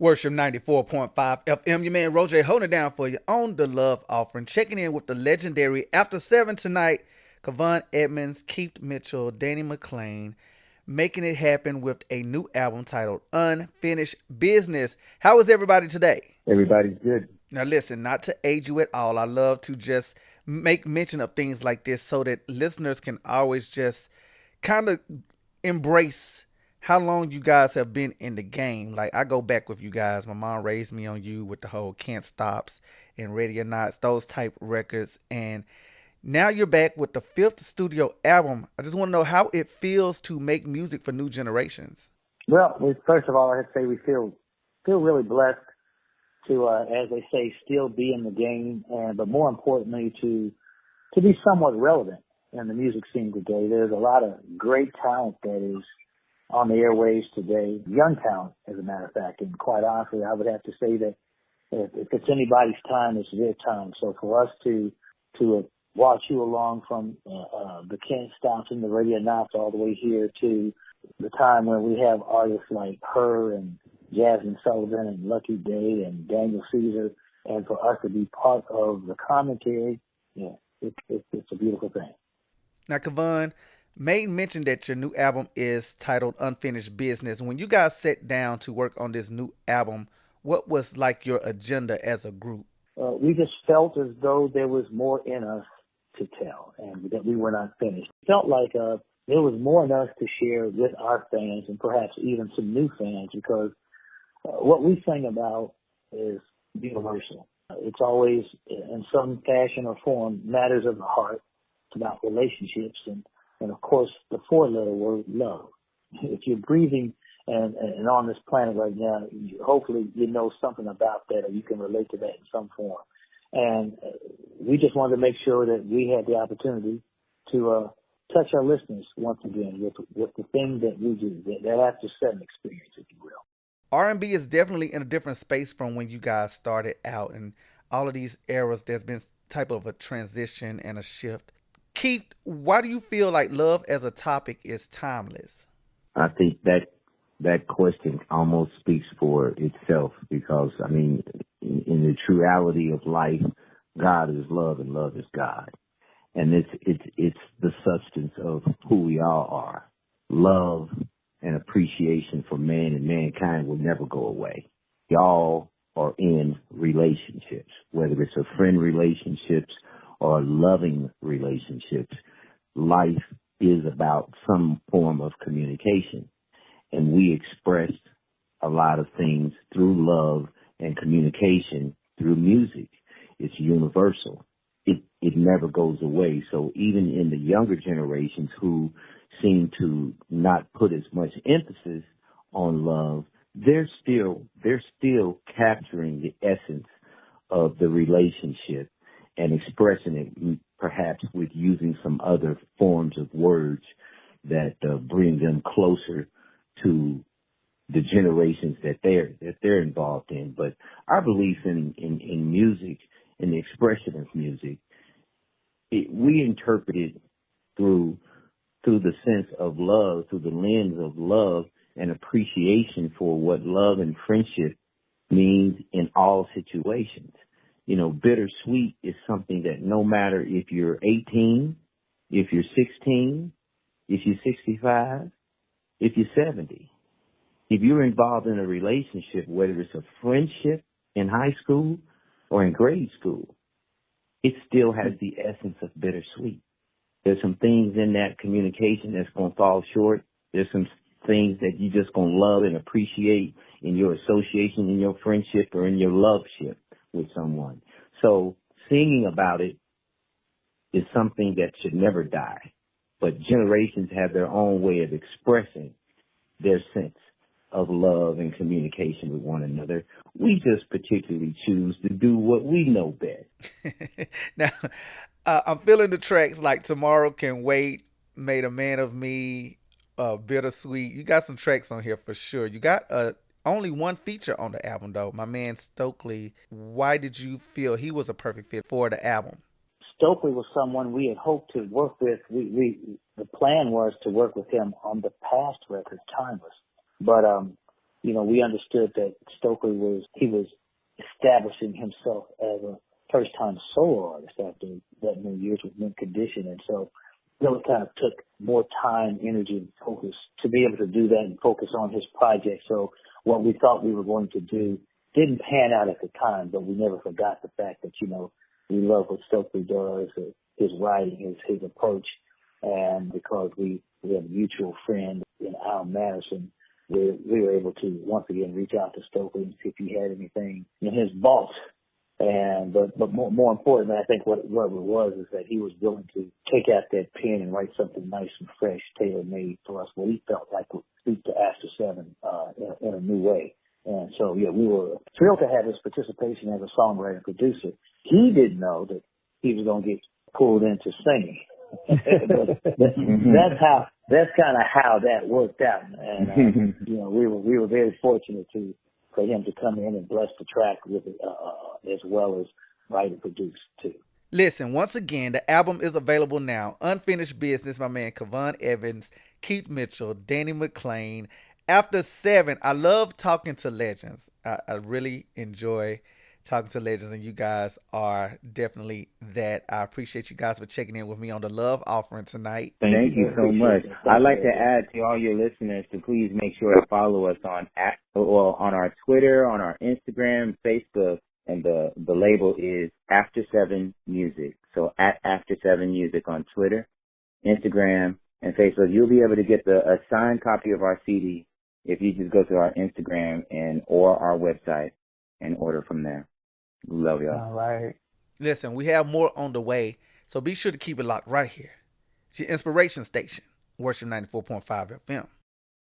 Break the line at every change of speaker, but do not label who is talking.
Worship 94.5 FM. Your man RoJay holding it down for you on the love offering. Checking in with the legendary After 7 tonight. Kevon Edmonds, Keith Mitchell, Danny McClain, making it happen with a new album titled Unfinished Business. How is everybody today?
Everybody's good.
Now listen, not to age you at all. I love to just make mention of things like this so that listeners can always just kind of embrace how long you guys have been in the game. Like, I go back with you guys. My mom raised me on you with the whole Can't Stops and Ready or Nots, those type records. And now you're back with the fifth studio album. I just want to know how it feels to make music for new generations.
Well, first of all, I have to say we feel really blessed to, as they say, still be in the game, but more importantly, to be somewhat relevant in the music scene today. There's a lot of great talent that is on the airwaves today, young talent, as a matter of fact. And quite honestly, I would have to say that if it's anybody's time, it's their time. So for us to watch you along from the Can't Stops and the Radio Knots all the way here to the time when we have artists like her and Jasmine Sullivan and Lucky Day and Daniel Caesar, and for us to be part of the commentary, yeah, it's a beautiful thing.
Now, Kevon, May mentioned that your new album is titled Unfinished Business. When you guys sat down to work on this new album, what was like your agenda as a group?
We just felt as though there was more in us to tell and that we were not finished. It felt like there was more in us to share with our fans and perhaps even some new fans, because what we sing about is universal. It's always, in some fashion or form, matters of the heart. It's about relationships and of course, the four-letter word, love. If you're breathing and on this planet right now, hopefully you know something about that, or you can relate to that in some form. And we just wanted to make sure that we had the opportunity to touch our listeners once again with the thing that we do, that After 7 experience, if you will.
R&B is definitely in a different space from when you guys started out, and all of these eras, there's been type of a transition and a shift. Keith, why do you feel like love as a topic is timeless?
I think that question almost speaks for itself, because, I mean, in the truality of life, God is love and love is God. And it's the substance of who we all are. Love and appreciation for man and mankind will never go away. Y'all are in relationships, whether it's a friend relationships or loving relationships. Life is about some form of communication. And we expressed a lot of things through love and communication through music. It's universal. It never goes away. So even in the younger generations who seem to not put as much emphasis on love, they're still capturing the essence of the relationship and expressing it, perhaps with using some other forms of words that bring them closer to the generations that they're involved in. But our belief in music, in the expression of music, we interpret it through the sense of love, through the lens of love and appreciation for what love and friendship means in all situations. You know, bittersweet is something that no matter if you're 18, if you're 16, if you're 65, if you're 70, if you're involved in a relationship, whether it's a friendship in high school or in grade school, it still has the essence of bittersweet. There's some things in that communication that's going to fall short. There's some things that you're just going to love and appreciate in your association, in your friendship, or in your loveship with someone. So singing about it is something that should never die. But generations have their own way of expressing their sense of love and communication with one another. We just particularly choose to do what we know best.
Now, I'm feeling the tracks like Tomorrow Can Wait, Made a Man of Me, Bittersweet. You got some tracks on here for sure. You got only one feature on the album, though. My man Stokely. Why did you feel he was a perfect fit for the album?
Stokely was someone we had hoped to work with. The plan was to work with him on the past record, Timeless. But we understood that Stokely was establishing himself as a first-time solo artist after that many years with Mint Condition. And so really kind of took more time, energy, and focus to be able to do that and focus on his project. So what we thought we were going to do didn't pan out at the time, but we never forgot the fact that, we love what Stokely does, his writing, his approach. And because we have a mutual friend in Al Madison, we were able to once again reach out to Stokely and see if he had anything in his vault. And but more importantly, I think what it was is that he was willing to take out that pen and write something nice and fresh, tailor made for us, what he felt like would speak to After Seven in a new way. And so we were thrilled to have his participation as a songwriter and producer. He didn't know that he was going to get pulled into singing. But that's kind of how that worked out. And we were very fortunate for him to come in and bless the track with it, as well as write and produce too.
Listen, once again, the album is available now. Unfinished Business, my man Kevon Evans, Keith Mitchell, Danny McClain. After Seven, I love talking to legends. I really enjoy talking to legends, and you guys are definitely that. I appreciate you guys for checking in with me on the Love Offering tonight.
Thank you so much. I'd like to add to all your listeners to please make sure to follow us on our Twitter, on our Instagram, Facebook, and the label is After Seven Music. So at After Seven Music on Twitter, Instagram, and Facebook. You'll be able to get a signed copy of our CD if you just go to our Instagram or our website and order from there. Love y'all.
All right.
Listen, we have more on the way, so be sure to keep it locked right here. It's your inspiration station, Worship 94.5 FM.